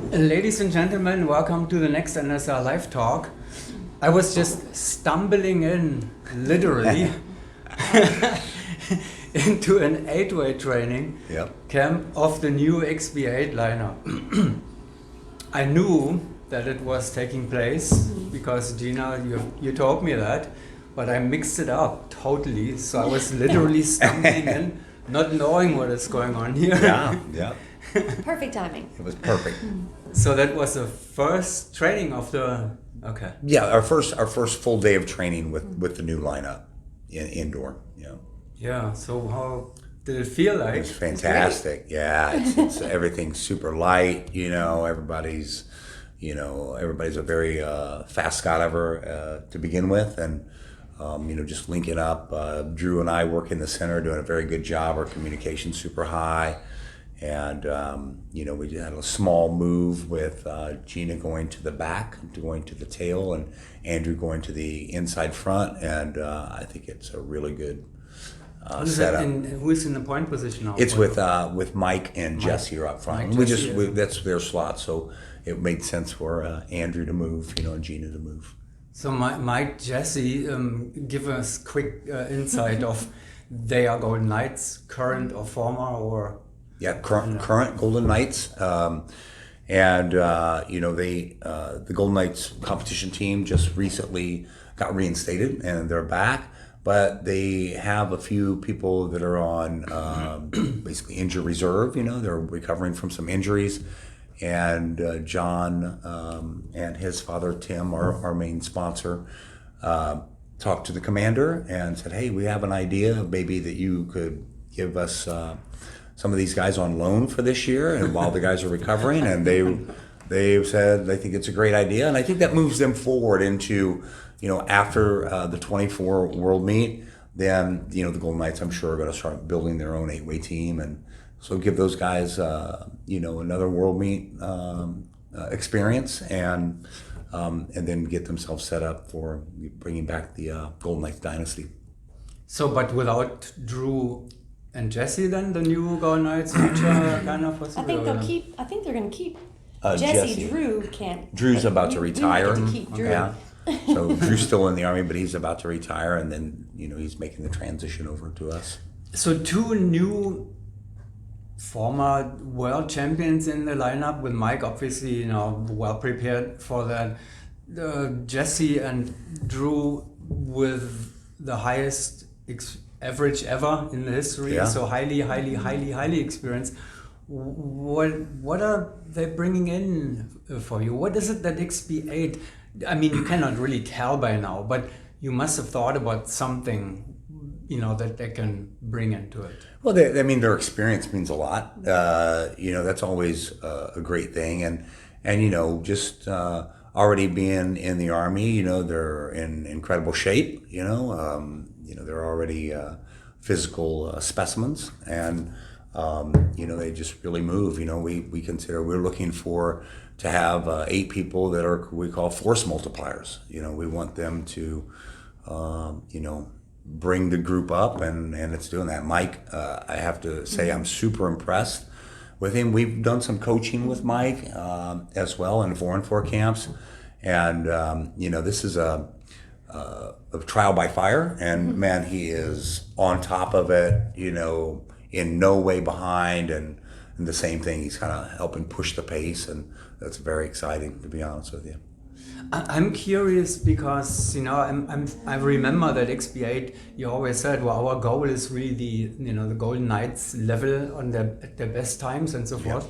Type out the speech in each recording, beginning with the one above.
Ladies and gentlemen, welcome to the next NSL Live Talk. I was just stumbling in, literally, into an 8-way training camp of the new XP8 lineup. I knew that it was taking place because Jeana, you told me that, but I mixed it up totally. So I was literally stumbling in, not knowing what is going on here. Yeah. Perfect timing. It was perfect. So that was the first training of the, okay. Yeah, our first full day of training with the new lineup indoor. Yeah. So how did it feel like? It was fantastic. Yeah, it's everything's super light. Everybody's a very fast skydiver to begin with, and just linking up. Drew and I work in the center, doing a very good job. Our communication's super high. And, we had a small move with Jeana going to the back, going to the tail, and Andrew going to the inside front. And I think it's a really good setup. Who's in the point position now? It's with Mike and Jesse are up front. That's their slot, so it made sense for Andrew to move, and Jeana to move. So Mike, Jesse, give us quick insight of they are Golden Knights, current or former, or... Yeah, current Golden Knights, the Golden Knights competition team just recently got reinstated and they're back, but they have a few people that are on basically injured reserve. They're recovering from some injuries, and John and his father Tim, our main sponsor, talked to the commander and said, "Hey, we have an idea of maybe that you could give us." Some of these guys on loan for this year, and while the guys are recovering, and they've said they think it's a great idea, and I think that moves them forward into, after the 24 World Meet, then the Golden Knights, I'm sure, are going to start building their own 8-way team, and so give those guys another World Meet experience, and then get themselves set up for bringing back the Golden Knights dynasty. So, but without Drew and Jesse, then the new Golden Knights future kind of possibility? I think they're going to keep Jesse. Drew can't. Drew's about to retire. To keep Drew. Yeah. So Drew's still in the Army, but he's about to retire, and then he's making the transition over to us. So two new former world champions in the lineup, with Mike obviously well prepared for that. Jesse and Drew with the highest average ever in the history, so highly experienced. What are they bringing in for you? What is it that XP8? I mean, you cannot really tell by now, but you must have thought about something, that they can bring into it. Well, their experience means a lot. That's always a great thing, and just already being in the Army, they're in incredible shape. They're already physical specimens, and they just really move. We consider we're looking to have 8 people that are we call force multipliers. We want them to bring the group up, and it's doing that. Mike, I have to say, I'm super impressed with him. We've done some coaching with Mike as well in 4 and 4 camps, and this is a trial by fire, and man, he is on top of it, in no way behind, and the same thing, he's kind of helping push the pace, and that's very exciting, to be honest with you. I'm curious because I remember that XP8, you always said, well, our goal is really the Golden Knights level at their best times and so forth.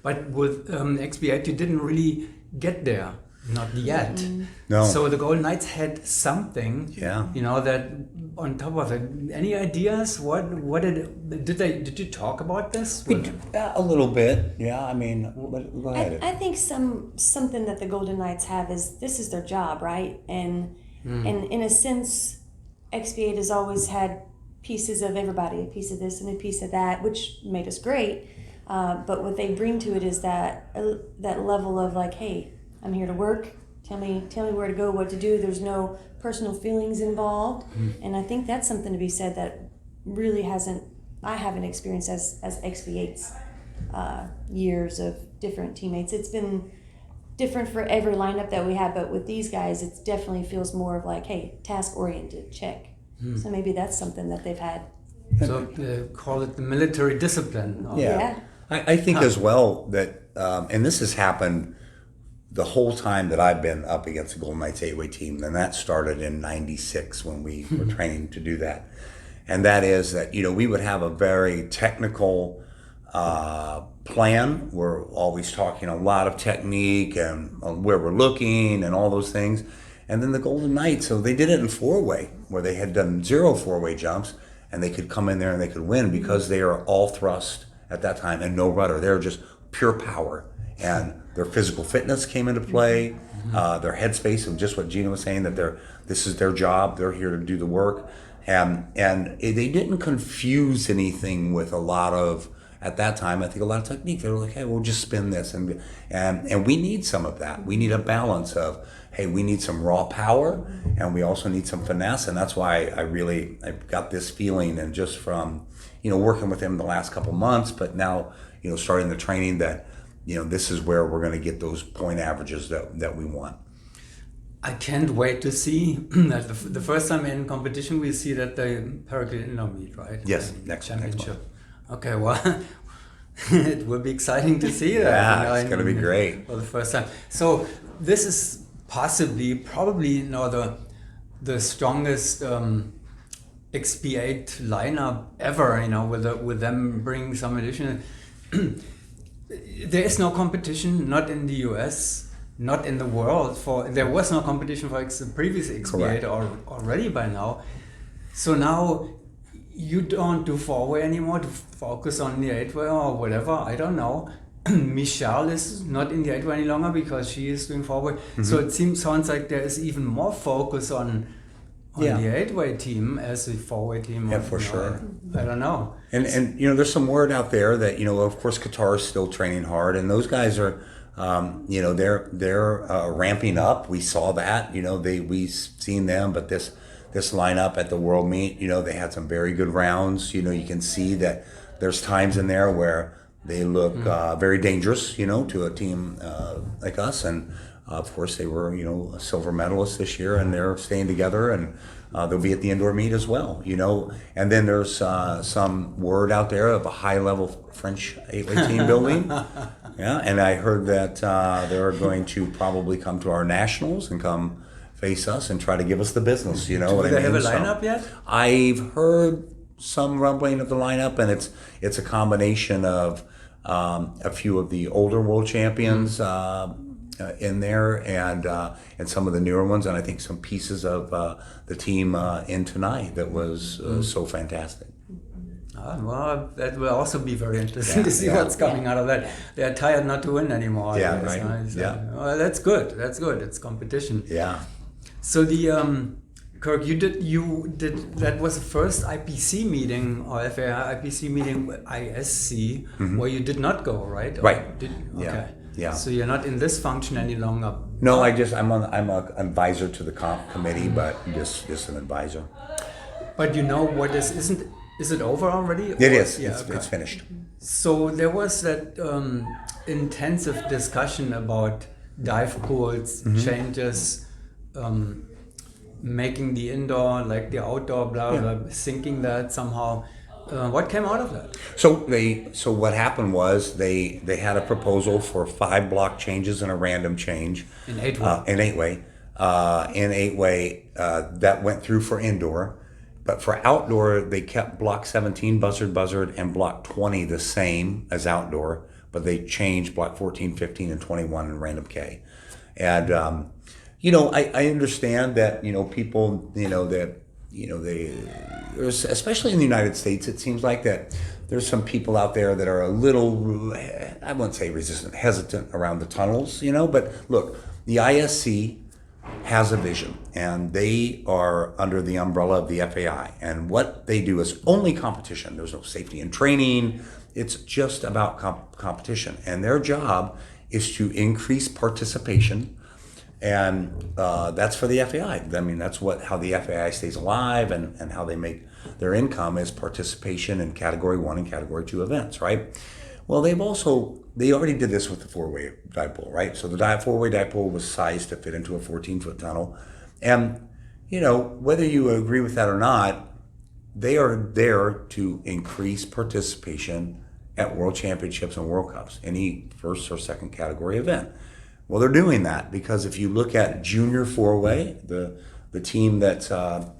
But with XP8 you didn't really get there. Not yet. No. So the Golden Knights had something. Yeah. That on top of it. Any ideas? What did you talk about this? A little bit. Yeah. I mean, go ahead. I think something that the Golden Knights have is this is their job, right? And in a sense, XP8 has always had pieces of everybody, a piece of this and a piece of that, which made us great. But what they bring to it is that level of like, hey, I'm here to work. Tell me where to go, what to do. There's no personal feelings involved, and I think that's something to be said that really I haven't experienced as XP8s. years of different teammates. It's been different for every lineup that we have, but with these guys, it definitely feels more of like, hey, task oriented, check. So maybe that's something that they've had. So they call it the military discipline. Yeah. I think as well that, and this has happened the whole time that I've been up against the Golden Knights 8-way team, and that started in '96 when we were training to do that. And that is that, we would have a very technical plan. We're always talking a lot of technique and where we're looking and all those things. And then the Golden Knights, so they did it in 4-way, where they had done 0 4-way jumps, and they could come in there and they could win because they are all thrust at that time and no rudder. They're just pure power. And their physical fitness came into play, their headspace of just what Jeana was saying, that this is their job, they're here to do the work. And they didn't confuse anything with a lot of, at that time, I think a lot of technique. They were like, hey, we'll just spin this. And we need some of that. We need a balance of, hey, we need some raw power and we also need some finesse. And that's why I got this feeling, and just from, working with him the last couple months, but now, starting the training, that, this is where we're going to get those point averages that we want. I can't wait to see that the first time in competition we see that the Paraclete indoor meet, right? Yes, the next championship. month. Okay, well, it will be exciting to see that. Yeah, it's going to be great for the first time. So this is probably the strongest XP8 lineup ever. With them bringing some additional. There is no competition, not in the US, not in the world. There was no competition for the previous XP8 already by now. So now you don't do 4-way anymore to focus on the 8-way or whatever. I don't know. Michelle is not in the 8-way any longer because she is doing 4-way. So it sounds like there is even more focus on the 8-way team as a 4-way team. Yeah, for sure. I don't know. And there's some word out there that, of course, Qatar is still training hard, and those guys are, they're ramping up. We saw that, we've seen them, but this lineup at the World Meet, they had some very good rounds. You can see that there's times in there where they look very dangerous, to a team like us. And of course, they were, a silver medalist this year, and they're staying together, and they'll be at the indoor meet as well, And then there's some word out there of a high-level French 8-way team building. Yeah, and I heard that they're going to probably come to our nationals and come face us and try to give us the business, Do they have a lineup yet? I've heard some rumbling of the lineup, and it's a combination of a few of the older world champions in there, and some of the newer ones, and I think some pieces of the team in tonight that was so fantastic. Well, that will also be very interesting to see what's coming out of that. They are tired not to win anymore. Yeah, I guess, right. So, Yeah. well, that's good. That's good. It's competition. Yeah. So the Kirk, you did that was the first IPC meeting or FAI IPC meeting with ISC where you did not go, right? Right. Okay. Yeah. So you're not in this function any longer. No, I'm an advisor to the comp committee, but just an advisor. But what is it over already? It is. Yeah, It's finished. So there was that intensive discussion about dive pools, changes, making the indoor like the outdoor, blah blah, syncing that somehow. What came out of that? So what happened was they had a proposal for 5 block changes and a random change In 8-way. In 8-way that went through for indoor, but for outdoor they kept block 17 buzzard and block 20 the same as outdoor, but they changed block 14, 15, and 21 in random K. And I understand that people there's, especially in the United States, it seems like that there's some people out there that are a little, I wouldn't say resistant, hesitant around the tunnels, but look, the ISC has a vision, and they are under the umbrella of the FAI, and what they do is only competition. There's no safety and training. It's just about competition, and their job is to increase participation. And that's for the FAI. I mean, that's how the FAI stays alive, and how they make their income is participation in Category 1 and Category 2 events, right? Well, they already did this with the four-way dive pool, right? So the four-way dive pool was sized to fit into a 14-foot tunnel. And, whether you agree with that or not, they are there to increase participation at World Championships and World Cups, any first or second category event. Well, they're doing that because if you look at junior four-way, the team that's the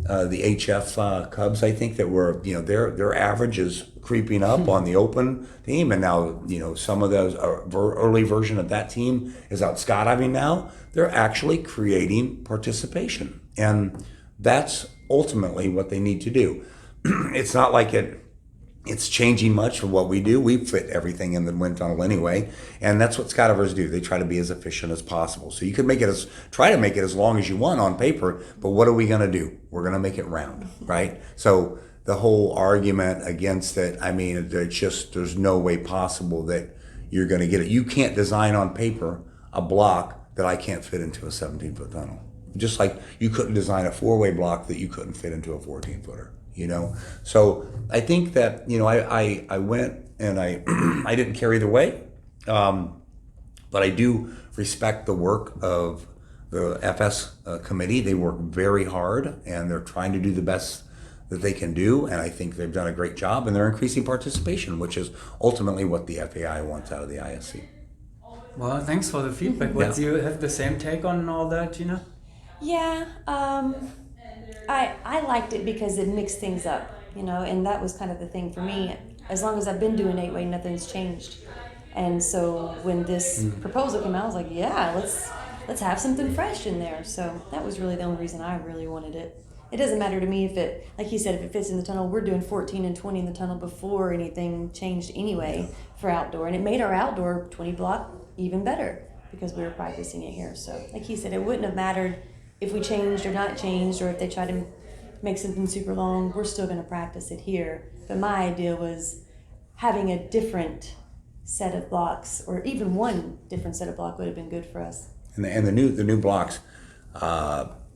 HF Cubs, I think that were, their average is creeping up on the open team, and now, some of those early version of that team is out skydiving now. They're actually creating participation, and that's ultimately what they need to do. It's not like it's changing much from what we do. We fit everything in the wind tunnel anyway, and that's what skydivers do. They try to be as efficient as possible. So you can try to make it as long as you want on paper, but what are we going to do? We're going to make it round, right? So the whole argument against it, there's no way possible that you're going to get it. You can't design on paper a block that I can't fit into a 17-foot tunnel. Just like you couldn't design a four-way block that you couldn't fit into a 14-footer. So I think that I went and I I didn't carry the weight, but I do respect the work of the FS committee. They work very hard and they're trying to do the best that they can do, and I think they've done a great job, and they're increasing participation, which is ultimately what the FAI wants out of the ISC. Well, thanks for the feedback. What, do you have the same take on all that, Jeana? Yeah, I liked it because it mixed things up, and that was kind of the thing for me. As long as I've been doing 8-way, nothing's changed. And so when this proposal came out, I was like, yeah, let's have something fresh in there. So that was really the only reason I really wanted it. It doesn't matter to me if it, like he said, if it fits in the tunnel. We're doing 14 and 20 in the tunnel before anything changed anyway for outdoor. And it made our outdoor 20 block even better because we were practicing it here. So like he said, it wouldn't have mattered if we changed or not changed, or if they tried to make something super long. We're still going to practice it here. But my idea was having a different set of blocks, or even one different set of block would have been good for us. And the new blocks,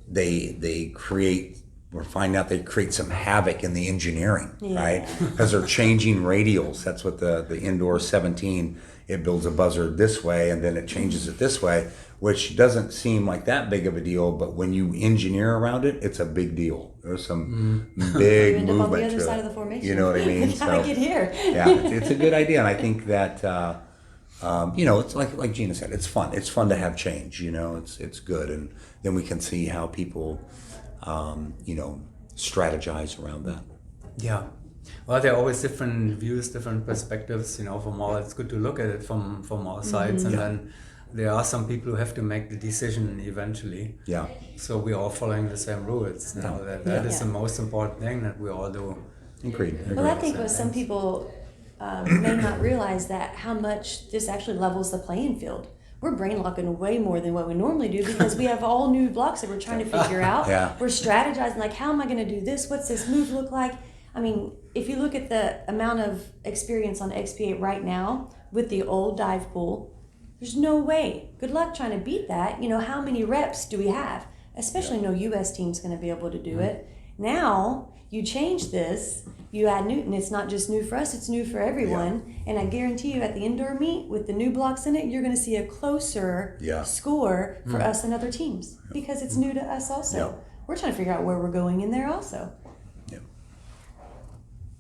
they create. We're finding out they create some havoc in the engineering, right? Because they're changing radials. That's what the indoor 17, it builds a buzzer this way and then it changes it this way, which doesn't seem like that big of a deal, but when you engineer around it, it's a big deal. There's some big you end movement up on the other to side it. of the formation. You know what I mean? You gotta get here. Yeah, it's a good idea, and I think that it's like Jeana said, it's fun. It's fun to have change. It's good, and then we can see how people strategize around that. Yeah. Well, there are always different views, different perspectives, from all. It's good to look at it from all sides. And then there are some people who have to make the decision eventually. Yeah. So we're all following the same rules. That is the most important thing that we all do. Agreed. Well, I think some people may not realize that how much this actually levels the playing field. We're brain locking way more than what we normally do because we have all new blocks that we're trying to figure out. We're strategizing, like, how am I going to do this? What's this move look like? I mean, if you look at the amount of experience on XP8 right now with the old dive pool, there's no way. Good luck trying to beat that. How many reps do we have? Especially no U.S. team's going to be able to do it. Now, you change this, you add new, and it's not just new for us, it's new for everyone. And I guarantee you at the indoor meet, with the new blocks in it, you're going to see a closer score for us and other teams because it's new to us also. We're trying to figure out where we're going in there also.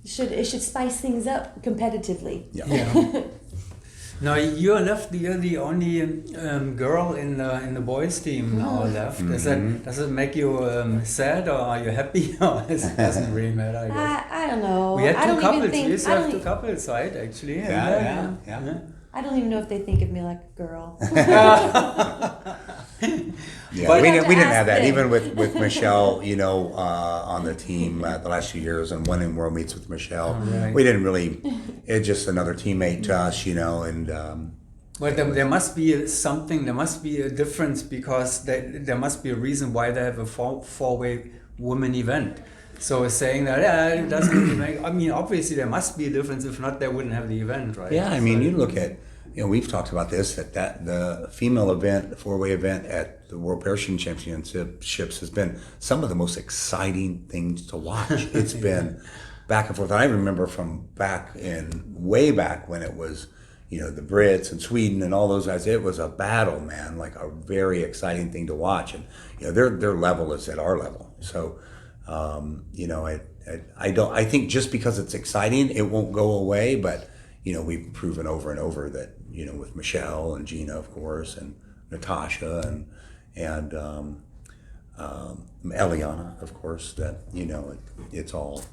It should spice things up competitively. Now you're the only girl in the boys team now left. Does it make you sad, or are you happy, or it doesn't really matter? I guess. I don't know. We had I don't two couples. even think, We used to have two couples, right? Actually. Yeah. I don't even know if they think of me like a girl. We didn't have that. Even with Michelle, on the team the last few years and winning world meets with Michelle, we didn't really. It's just another teammate to us, and. Well, there must be something. There must be a difference because there must be a reason why they have a four-way women event. So saying that it doesn't really make. I mean, obviously there must be a difference. If not, they wouldn't have the event, right? Yeah, I mean, you look at. We've talked about this, that the female event, the four-way event at the World Parachute Championships has been some of the most exciting things to watch. It's been back and forth. And I remember from way back when it was, the Brits and Sweden and all those guys. It was a battle, man, like a very exciting thing to watch. And their level is at our level. So, I think just because it's exciting, it won't go away. But we've proven over and over that with Michelle and Jeana, of course, and Natasha and Eliana, of course, that it's all.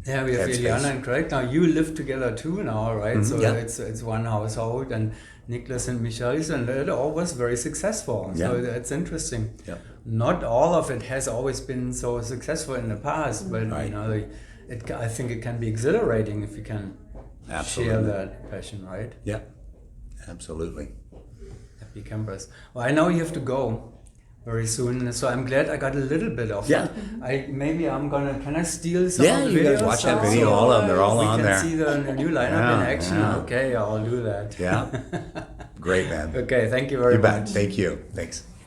Yeah, we have Jeana and Kirk. Now you live together too now, right? So it's one household, and Nicholas and Michelle, and it all was very successful. So that's interesting. Yeah. Not all of it has always been so successful in the past, but Right. I think it can be exhilarating if you can share that passion, right? Yeah, absolutely. Happy campers. Well, I know you have to go very soon, so I'm glad I got a little bit of Yeah. it. Can I steal some Yeah, of the you guys videos? watch that video, all of them, they're all on there. We can see the new lineup in Yeah, action. yeah. Okay, I'll do that. Yeah. Great, man. Okay, thank you very You bet. much. Thank you. Thanks.